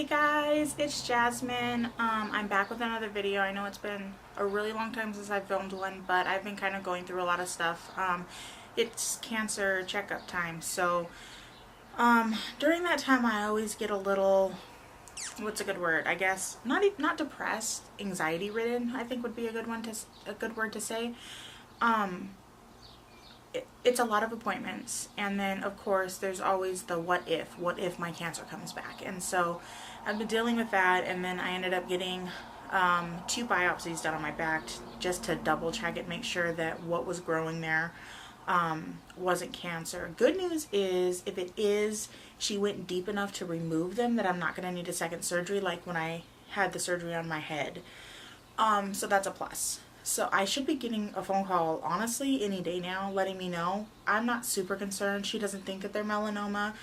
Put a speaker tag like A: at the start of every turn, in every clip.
A: guys, it's Jasmine. I'm back with another video. I know it's been a really long time since I filmed one, but I've been kind of going through a lot of stuff. It's cancer checkup time, so during that time I always get a little, what's a good word? I guess not depressed, anxiety ridden. I think would be a good word to say. It's a lot of appointments, and then of course there's always the what if my cancer comes back. And so I've been dealing with that, and then I ended up getting 2 biopsies done on my back just to double check it, make sure that what was growing there wasn't cancer. Good news is, if it is, she went deep enough to remove them that I'm not going to need a second surgery like when I had the surgery on my head. So that's a plus. So I should be getting a phone call, honestly, any day now, letting me know. I'm not super concerned. She doesn't think that they're melanoma.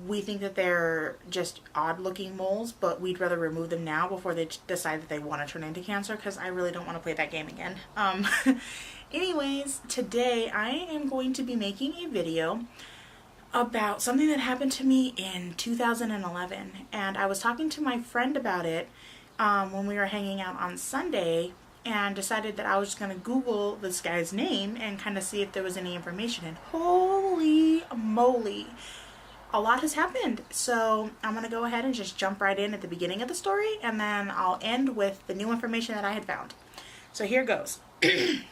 A: We think that they're just odd-looking moles, but we'd rather remove them now before they decide that they want to turn into cancer, because I really don't want to play that game again. Anyways, today I am going to be making a video about something that happened to me in 2011, and I was talking to my friend about it when we were hanging out on Sunday, and decided that I was just going to Google this guy's name and kind of see if there was any information. And holy moly, a lot has happened. So I'm going to go ahead and just jump right in at the beginning of the story, and then I'll end with the new information that I had found. So here goes. If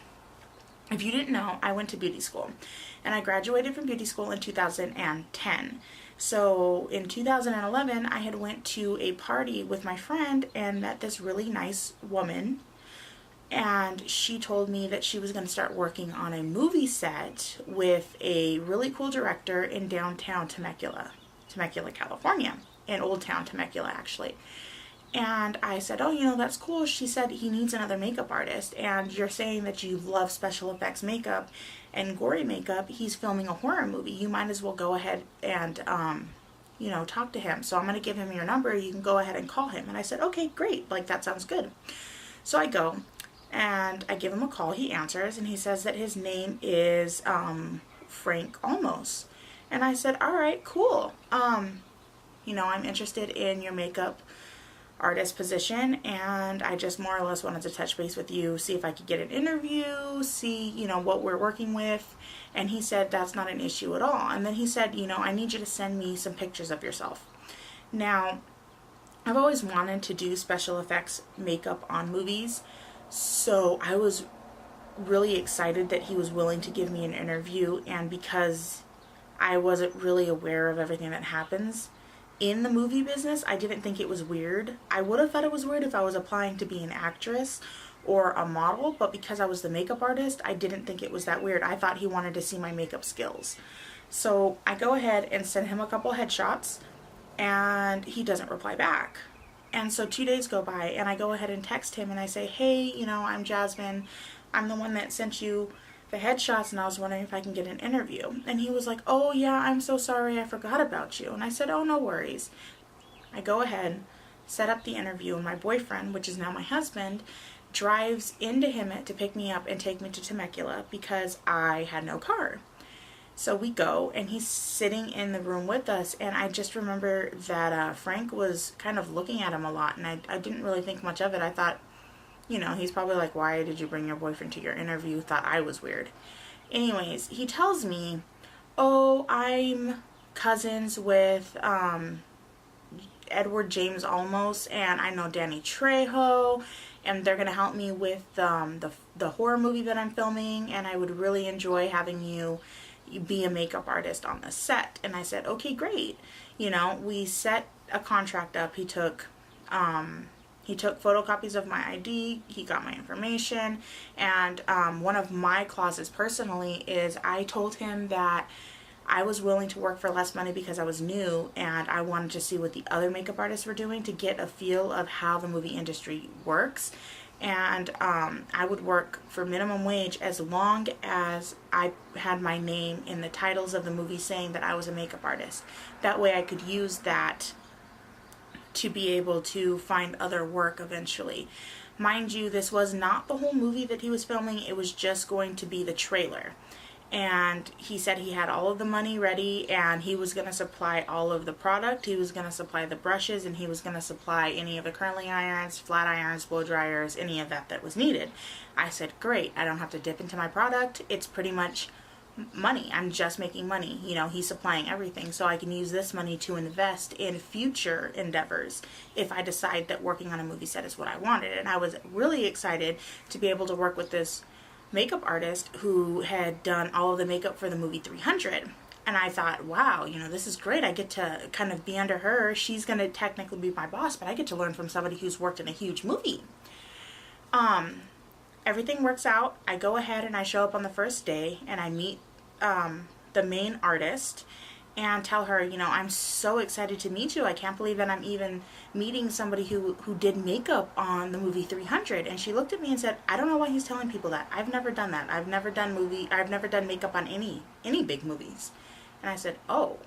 A: you didn't know, I went to beauty school, and I graduated from beauty school in 2010. So in 2011, I had went to a party with my friend and met this really nice woman. And she told me that she was going to start working on a movie set with a really cool director in downtown Temecula, California, in Old Town Temecula, actually. And I said, oh, that's cool. She said, he needs another makeup artist, and you're saying that you love special effects makeup and gory makeup. He's filming a horror movie. You might as well go ahead and, talk to him. So I'm going to give him your number. You can go ahead and call him. And I said, okay, great. Like, that sounds good. So I go. And I give him a call. He answers, and he says that his name is Frank Olmos. And I said, all right, cool. I'm interested in your makeup artist position, and I just more or less wanted to touch base with you, see if I could get an interview, see, what we're working with. And he said that's not an issue at all. And then he said, I need you to send me some pictures of yourself. Now, I've always wanted to do special effects makeup on movies. So I was really excited that he was willing to give me an interview, and because I wasn't really aware of everything that happens in the movie business, I didn't think it was weird. I would have thought it was weird if I was applying to be an actress or a model, but because I was the makeup artist, I didn't think it was that weird. I thought he wanted to see my makeup skills. So I go ahead and send him a couple headshots, and he doesn't reply back. And so 2 days go by, and I go ahead and text him, and I say, hey, I'm Jasmine. I'm the one that sent you the headshots, and I was wondering if I can get an interview. And he was like, oh, yeah, I'm so sorry. I forgot about you. And I said, oh, no worries. I go ahead, set up the interview, and my boyfriend, which is now my husband, drives into Hemet to pick me up and take me to Temecula because I had no car. So we go, and he's sitting in the room with us, and I just remember that Frank was kind of looking at him a lot, and I didn't really think much of it. I thought, he's probably like, why did you bring your boyfriend to your interview? Thought I was weird. Anyways, he tells me, oh, I'm cousins with Edward James Olmos, and I know Danny Trejo, and they're going to help me with the horror movie that I'm filming, and I would really enjoy having you be a makeup artist on the set. And I said, okay, great. We set a contract up. He took photocopies of my ID. He got my information. And one of my clauses personally is I told him that I was willing to work for less money because I was new, and I wanted to see what the other makeup artists were doing to get a feel of how the movie industry works. And I would work for minimum wage as long as I had my name in the titles of the movie saying that I was a makeup artist. That way I could use that to be able to find other work eventually. Mind you, this was not the whole movie that he was filming. It was just going to be the trailer. and he said he had all of the money ready, and he was going to supply all of the product. He was going to supply the brushes, and he was going to supply any of the curling irons, flat irons, blow dryers, any of that was needed. I said, great, I don't have to dip into my product. It's pretty much money. I'm just making money. You know, he's supplying everything, so I can use this money to invest in future endeavors if I decide that working on a movie set is what I wanted. And I was really excited to be able to work with this makeup artist who had done all of the makeup for the movie 300. And I thought, wow, you know, this is great. I get to kind of be under her. She's going to technically be my boss, but I get to learn from somebody who's worked in a huge movie. Everything works out. I go ahead and I show up on the first day, and I meet the main artist and tell her, you know, I'm so excited to meet you. I can't believe that I'm even meeting somebody who did makeup on the movie 300. And she looked at me and said, I don't know why he's telling people that. I've never done that. I've never done makeup on any big movies. And I said, oh,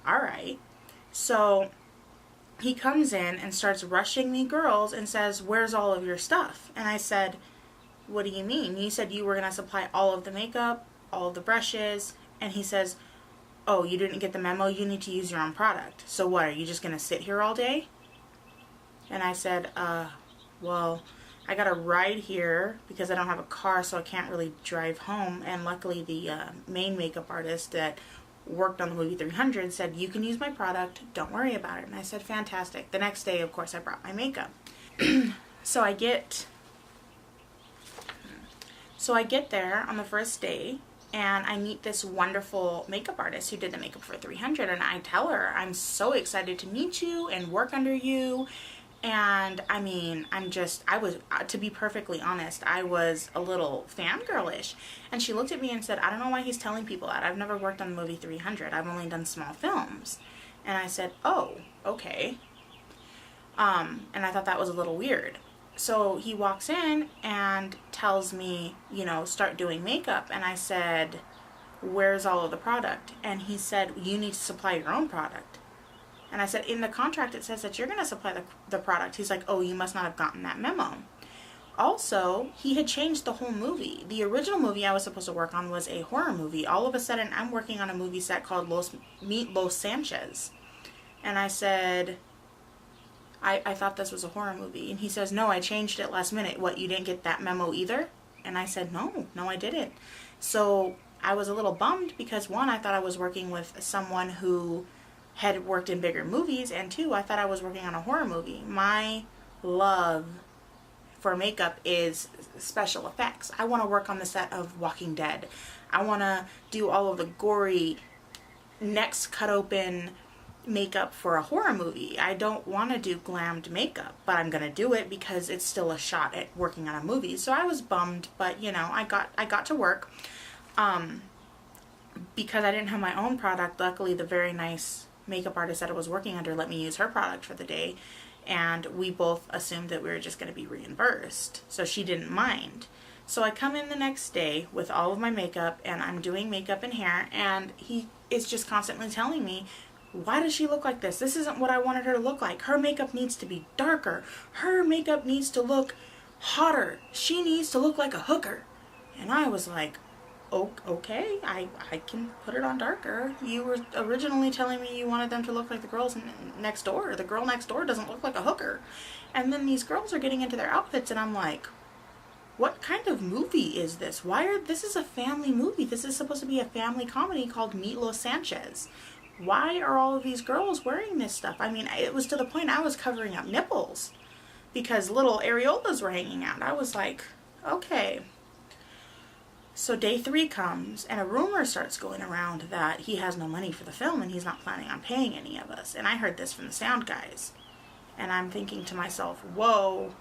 A: all right. So he comes in and starts rushing me girls and says, where's all of your stuff? And I said, what do you mean? You said you were going to supply all of the makeup, all of the brushes. And he says, oh, you didn't get the memo? You need to use your own product. So what, are you just going to sit here all day? And I said, well, I got a ride here because I don't have a car, so I can't really drive home. And luckily the main makeup artist that worked on the movie 300 said, you can use my product, don't worry about it. And I said, fantastic. The next day, of course, I brought my makeup. So I get there on the first day, and I meet this wonderful makeup artist who did the makeup for 300, and I tell her, I'm so excited to meet you and work under you. And I mean, I was, to be perfectly honest, I was a little fangirlish. And she looked at me and said, I don't know why he's telling people that. I've never worked on the movie 300. I've only done small films. And I said, oh, okay. And I thought that was a little weird. So he walks in and tells me, you know, start doing makeup. And I said, where's all of the product? And he said, you need to supply your own product. And I said, in the contract it says that you're going to supply the product. He's like, oh, you must not have gotten that memo. Also, he had changed the whole movie. The original movie I was supposed to work on was a horror movie. All of a sudden, I'm working on a movie set called Meet Los Sanchez. And I said, I thought this was a horror movie. And he says, no, I changed it last minute. What, you didn't get that memo either? And I said, no, I didn't. So I was a little bummed because, one, I thought I was working with someone who had worked in bigger movies, and two, I thought I was working on a horror movie. My love for makeup is special effects. I want to work on the set of Walking Dead. I want to do all of the gory necks cut open makeup for a horror movie. I don't want to do glammed makeup, but I'm gonna do it because it's still a shot at working on a movie. So I was bummed, but you know, I got to work. Because I didn't have my own product, luckily the very nice makeup artist that I was working under let me use her product for the day, and we both assumed that we were just going to be reimbursed, so she didn't mind. So I come in the next day with all of my makeup, and I'm doing makeup and hair, and he is just constantly telling me, why does she look like this? This isn't what I wanted her to look like. Her makeup needs to be darker. Her makeup needs to look hotter. She needs to look like a hooker. And I was like, okay, I can put it on darker. You were originally telling me you wanted them to look like the girls next door. The girl next door doesn't look like a hooker. And then these girls are getting into their outfits, and I'm like, what kind of movie is this? This is a family movie. This is supposed to be a family comedy called Meet Los Sanchez. Why are all of these girls wearing this stuff? I mean, it was to the point I was covering up nipples because little areolas were hanging out. I was like, okay. So day 3 comes, and a rumor starts going around that he has no money for the film and he's not planning on paying any of us. And I heard this from the sound guys. And I'm thinking to myself, whoa,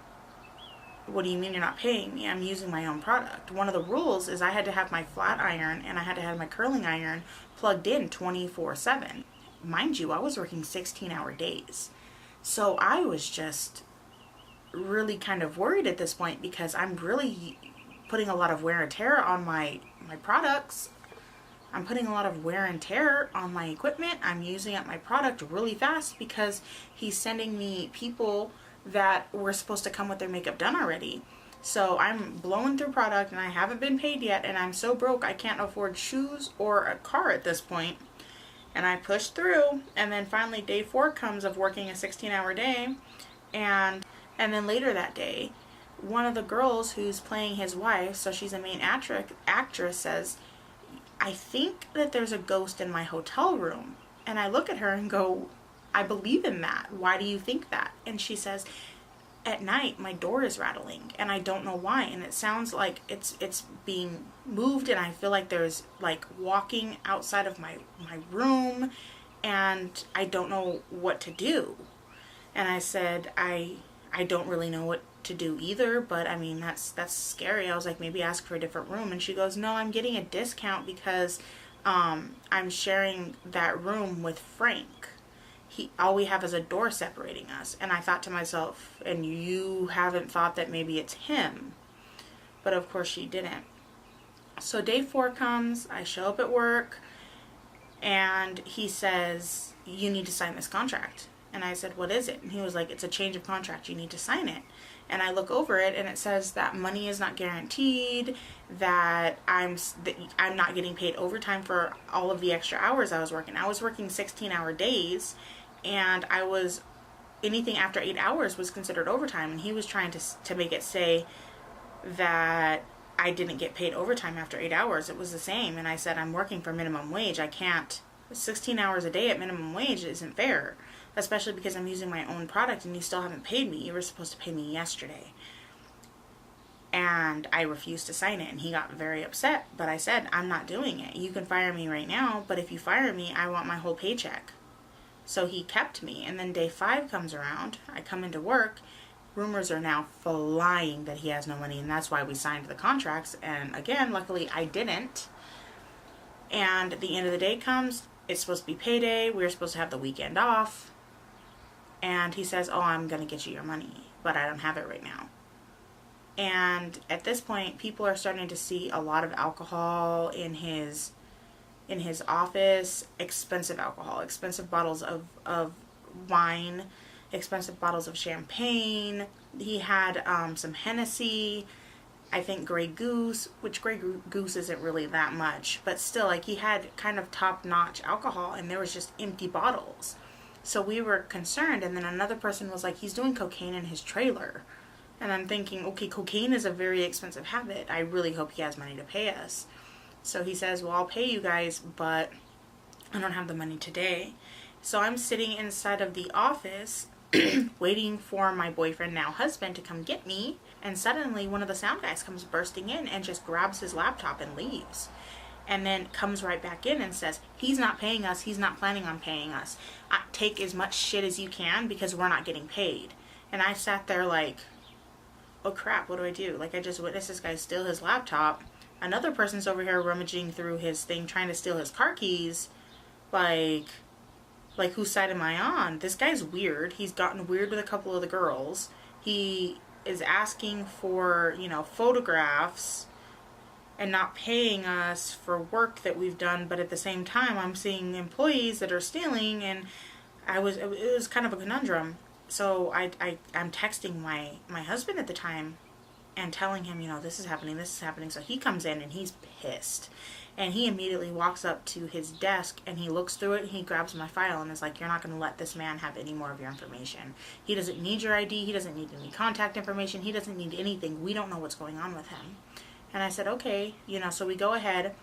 A: what do you mean you're not paying me? I'm using my own product. One of the rules is I had to have my flat iron and I had to have my curling iron plugged in 24/7. Mind you, I was working 16-hour days. So I was just really kind of worried at this point because I'm really putting a lot of wear and tear on my products. I'm putting a lot of wear and tear on my equipment. I'm using up my product really fast because he's sending me people that were supposed to come with their makeup done already. So I'm blowing through product and I haven't been paid yet, and I'm so broke I can't afford shoes or a car at this point. And I push through, and then finally day 4 comes of working a 16-hour day, and then later that day, one of the girls who's playing his wife, so she's a main actress, says, "I think that there's a ghost in my hotel room." And I look at her and go, "I believe in that. Why do you think that?" And she says, "At night my door is rattling and I don't know why, and it sounds like it's being moved, and I feel like there's like walking outside of my room, and I don't know what to do." And I said, I don't really know what to do either, but I mean, that's scary. I was like, maybe ask for a different room. And she goes, "No, I'm getting a discount because I'm sharing that room with Frank. All we have is a door separating us." And I thought to myself, and you haven't thought that maybe it's him? But of course she didn't. So day 4 comes, I show up at work, and he says, "You need to sign this contract." And I said, "What is it?" And he was like, "It's a change of contract. You need to sign it." And I look over it, and it says that money is not guaranteed, that I'm not getting paid overtime for all of the extra hours I was working. I was working 16-hour days, and anything after 8 hours was considered overtime. And he was trying to make it say that I didn't get paid overtime after 8 hours. It was the same. And I said, "I'm working for minimum wage. I can't, 16 hours a day at minimum wage isn't fair, especially because I'm using my own product and you still haven't paid me. You were supposed to pay me yesterday." And I refused to sign it, and he got very upset. But I said, "I'm not doing it. You can fire me right now, but if you fire me, I want my whole paycheck." So he kept me. And then day 5 comes around. I come into work. Rumors are now flying that he has no money, and that's why we signed the contracts. And again, luckily I didn't. And the end of the day comes. It's supposed to be payday. We were supposed to have the weekend off. And he says, "Oh, I'm going to get you your money, but I don't have it right now." And at this point, people are starting to see a lot of alcohol in his office, expensive alcohol, expensive bottles of wine, expensive bottles of champagne. He had some Hennessy, I think Grey Goose, which Grey Goose isn't really that much, but still, like, he had kind of top-notch alcohol, and there was just empty bottles. So we were concerned, and then another person was like, "He's doing cocaine in his trailer." And I'm thinking, okay, cocaine is a very expensive habit. I really hope he has money to pay us. So he says, "Well, I'll pay you guys, but I don't have the money today." So I'm sitting inside of the office waiting for my boyfriend, now husband, to come get me. And suddenly one of the sound guys comes bursting in and just grabs his laptop and leaves. And then comes right back in and says, "He's not paying us. He's not planning on paying us. Take as much shit as you can because we're not getting paid." And I sat there like, oh crap, what do I do? Like, I just witnessed this guy steal his laptop. Another person's over here rummaging through his thing, trying to steal his car keys. Like whose side am I on? This guy's weird. He's gotten weird with a couple of the girls. He is asking for, photographs and not paying us for work that we've done, but at the same time I'm seeing employees that are stealing, and it was kind of a conundrum. So I'm texting my husband at the time and telling him, this is happening. So he comes in and he's pissed. And he immediately walks up to his desk and he looks through it and he grabs my file and is like, "You're not going to let this man have any more of your information. He doesn't need your ID. He doesn't need any contact information. He doesn't need anything. We don't know what's going on with him." And I said, "Okay." So we go ahead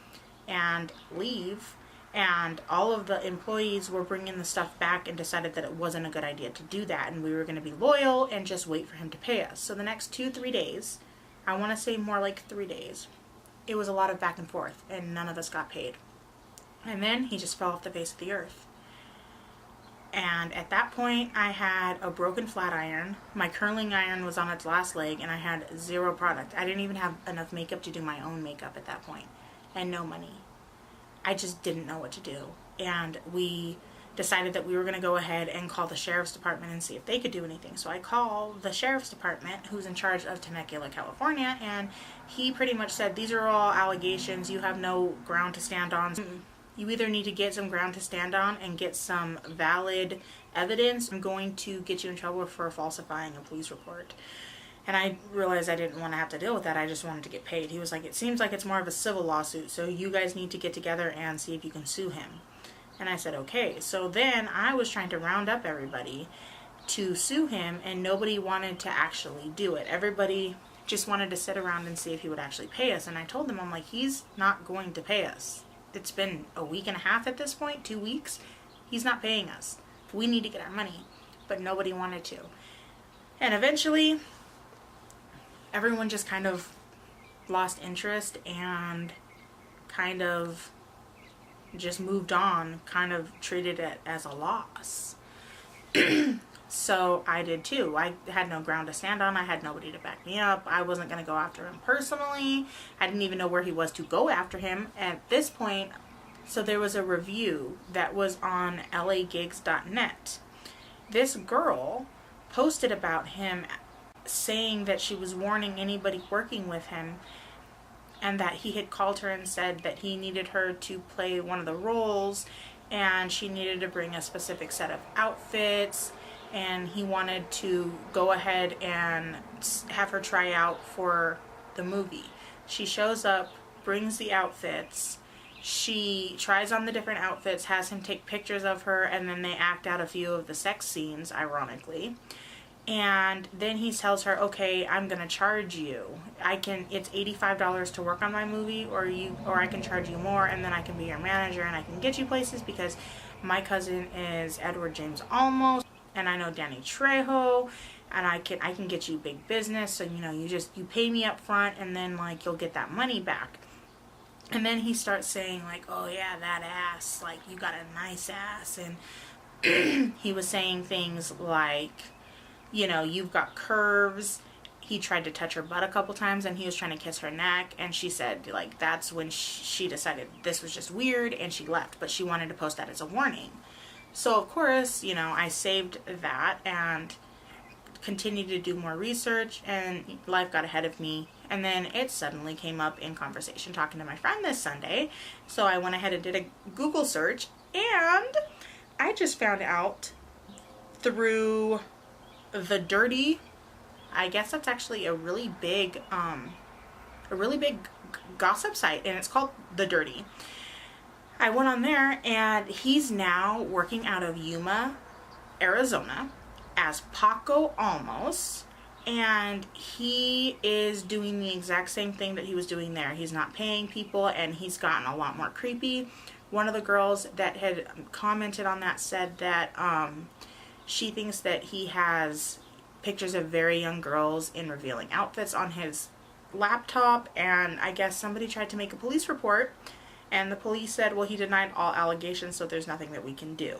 A: and leave. And all of the employees were bringing the stuff back and decided that it wasn't a good idea to do that. And we were going to be loyal and just wait for him to pay us. So the next 2-3 days, I want to say more like 3 days, it was a lot of back and forth, and none of us got paid. And then he just fell off the face of the earth. And at that point, I had a broken flat iron. My curling iron was on its last leg, and I had 0 product. I didn't even have enough makeup to do my own makeup at that point, and no money. I just didn't know what to do. And we decided that we were going to go ahead and call the sheriff's department and see if they could do anything. So I call the sheriff's department, who's in charge of Temecula, California, and he pretty much said, "These are all allegations. You have no ground to stand on. You either need to get some ground to stand on and get some valid evidence. I'm going to get you in trouble for falsifying a police report." And I realized I didn't want to have to deal with that. I just wanted to get paid. He was like, it seems like it's more of a civil lawsuit, so you guys need to get together and see if you can sue him. And I said, okay. So then I was trying to round up everybody to sue him, and nobody wanted to actually do it. Everybody just wanted to sit around and see if he would actually pay us. And I told them, I'm like, he's not going to pay us. It's been a week and a half at this point, 2 weeks. He's not paying us. We need to get our money. But nobody wanted to. And eventually, everyone just kind of lost interest and kind of just moved on, kind of treated it as a loss. So I did too. I had no ground to stand on. I had nobody to back me up. I wasn't going to go after him personally. I didn't even know where he was to go after him at this point. So there was a review that was on lagigs.net. This girl posted about him, saying that she was warning anybody working with him, and that he had called her and said that he needed her to play one of the roles, and she needed to bring a specific set of outfits, and he wanted to go ahead and have her try out for the movie. She shows up, brings the outfits, she tries on the different outfits, has him take pictures of her, and then they act out a few of the sex scenes, ironically. And then he tells her, okay, I'm gonna charge you. It's $85 to work on my movie, or I can charge you more, and then I can be your manager and I can get you places, because my cousin is Edward James Olmos, and I know Danny Trejo, and I can get you big business. So you pay me up front, and then like you'll get that money back. And then he starts saying like, oh yeah, that ass, like you got a nice ass, and he was saying things like, you've got curves. He tried to touch her butt a couple times, and he was trying to kiss her neck, and she said like that's when she decided this was just weird, and she left. But she wanted to post that as a warning. So of course, I saved that and continued to do more research, and life got ahead of me. And then it suddenly came up in conversation talking to my friend this Sunday. So I went ahead and did a Google search, and I just found out through The Dirty. I guess that's actually a really big gossip site, and it's called The Dirty. I went on there, and he's now working out of Yuma, Arizona, as Paco Olmos, and he is doing the exact same thing that he was doing there. He's not paying people, and he's gotten a lot more creepy. One of the girls that had commented on that said that she thinks that he has pictures of very young girls in revealing outfits on his laptop, and I guess somebody tried to make a police report, and the police said, well, he denied all allegations, so there's nothing that we can do.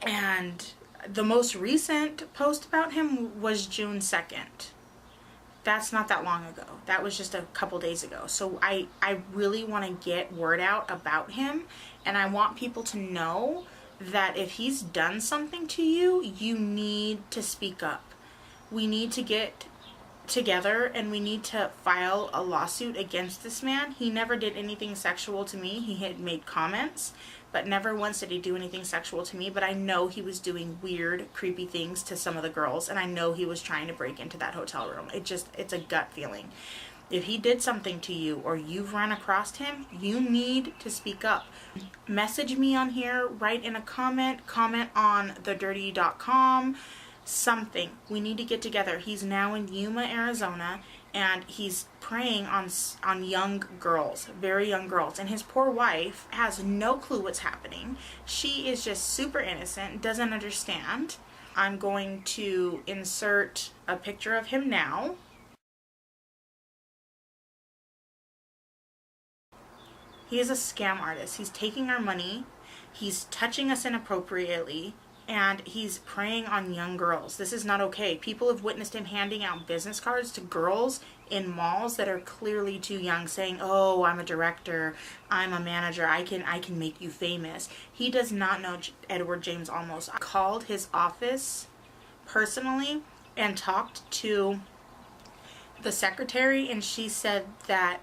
A: And the most recent post about him was June 2nd. That's not that long ago. That was just a couple days ago. So I really want to get word out about him, and I want people to know that if he's done something to you, you need to speak up. We need to get together, and we need to file a lawsuit against this man. He never did anything sexual to me. He had made comments, but never once did he do anything sexual to me. But I know he was doing weird, creepy things to some of the girls, and I know he was trying to break into that hotel room. It's a gut feeling. If he did something to you, or you've run across him, you need to speak up. Message me on here, write in a comment on thedirty.com, something. We need to get together. He's now in Yuma, Arizona, and he's preying on young girls, very young girls. And his poor wife has no clue what's happening. She is just super innocent, doesn't understand. I'm going to insert a picture of him now. He is a scam artist. He's taking our money. He's touching us inappropriately. And he's preying on young girls. This is not okay. People have witnessed him handing out business cards to girls in malls that are clearly too young, saying, oh, I'm a director, I'm a manager, I can make you famous. He does not know Edward James Olmos. I called his office personally and talked to the secretary, and she said that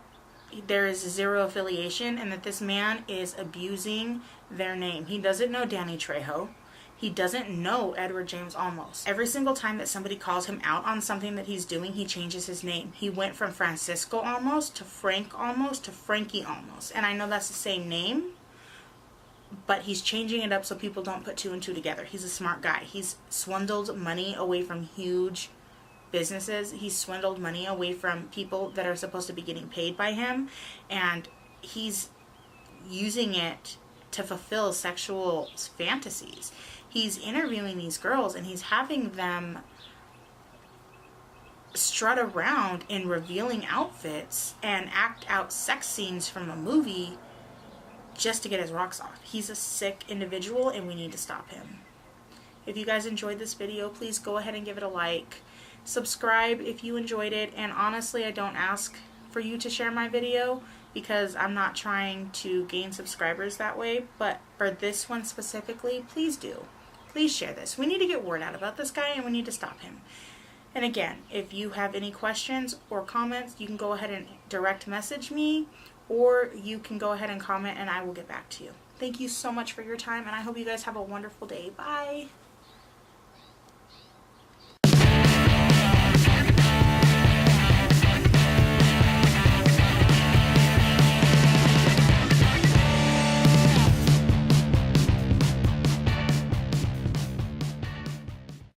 A: there is zero affiliation and that this man is abusing their name. He doesn't know Danny Trejo. He doesn't know Edward James Olmos. Every single time that somebody calls him out on something that he's doing, he changes his name. He went from Francisco Olmos to Frank Olmos to Frankie Olmos. And I know that's the same name, but he's changing it up so people don't put two and two together. He's a smart guy. He's swindled money away from huge businesses. He's swindled money away from people that are supposed to be getting paid by him. And he's using it to fulfill sexual fantasies. He's interviewing these girls and he's having them strut around in revealing outfits and act out sex scenes from a movie just to get his rocks off. He's a sick individual and we need to stop him. If you guys enjoyed this video, please go ahead and give it a like. Subscribe if you enjoyed it. And honestly, I don't ask for you to share my video because I'm not trying to gain subscribers that way. But for this one specifically, please do. Please share this. We need to get word out about this guy and we need to stop him. And again, if you have any questions or comments, you can go ahead and direct message me, or you can go ahead and comment and I will get back to you. Thank you so much for your time, and I hope you guys have a wonderful day. Bye.